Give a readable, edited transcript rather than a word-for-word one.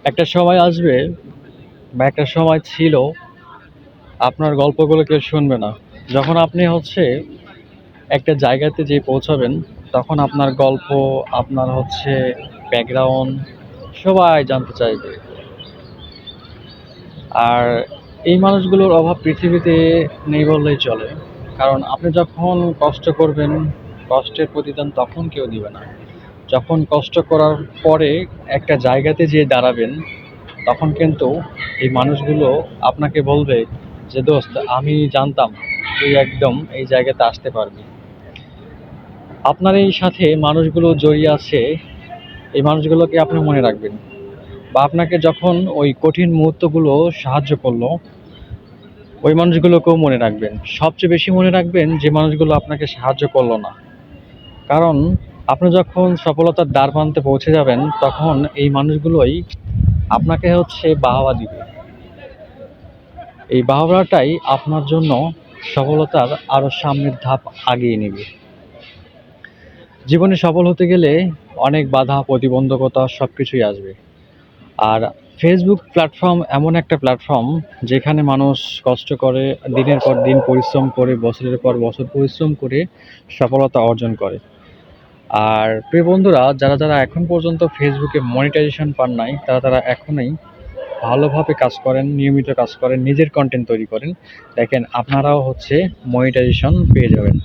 একটা সময় আসবে বা একটা সময় ছিল আপনার গল্পগুলো কেউ শুনবে না। যখন আপনি একটা জায়গাতে যেয়ে পৌঁছাবেন, তখন আপনার গল্প, আপনার ব্যাকগ্রাউন্ড সবাই জানতে চাইবে। আর এই মানুষগুলোর অভাব পৃথিবীতে নেই বললেই চলে। কারণ আপনি যখন কষ্ট করবেন, কষ্টের প্রতিদান তখন কেউ দিবে না। যখন কষ্ট করার পরে একটা জায়গাতে যেয়ে দাঁড়াবেন, তখন কিন্তু এই মানুষগুলো আপনাকে বলবে যে, "দোস্ত, আমি জানতাম তুই একদম এই জায়গাতে আসতে পারবি।" আপনার এই সাথে মানুষগুলো জড়িয়ে আছে, এই মানুষগুলোকে আপনি মনে রাখবেন। বা আপনাকে যখন ওই কঠিন মুহূর্তগুলো সাহায্য করলো, ওই মানুষগুলোকেও মনে রাখবেন। সবচেয়ে বেশি মনে রাখবেন যে মানুষগুলো আপনাকে সাহায্য করলো না। কারণ আপনি যখন সফলতার দ্বারপ্রান্তে পৌঁছে যাবেন, তখন এই মানুষগুলোই আপনাকে বাহবা দিবে। এই বাহবাটাই আপনার জন্য সফলতার আরো সামনের ধাপ আগিয়ে নেবে। জীবনে সফল হতে গেলে অনেক বাধা, প্রতিবন্ধকতা সবকিছুই আসবে। আর ফেসবুক প্ল্যাটফর্ম এমন একটা প্ল্যাটফর্ম যেখানে মানুষ কষ্ট করে, দিনের পর দিন পরিশ্রম করে, বছরের পর বছর পরিশ্রম করে সফলতা অর্জন করে। আর প্রিয় বন্ধুরা, যারা এখন পর্যন্ত ফেসবুকে মনিটাইজেশন পান নাই, তারা এখনই ভালোভাবে কাজ করেন, নিয়মিত কাজ করেন, নিজের কন্টেন্ট তৈরি করেন। দেখেন আপনারাও মনিটাইজেশন পেয়ে যাবেন।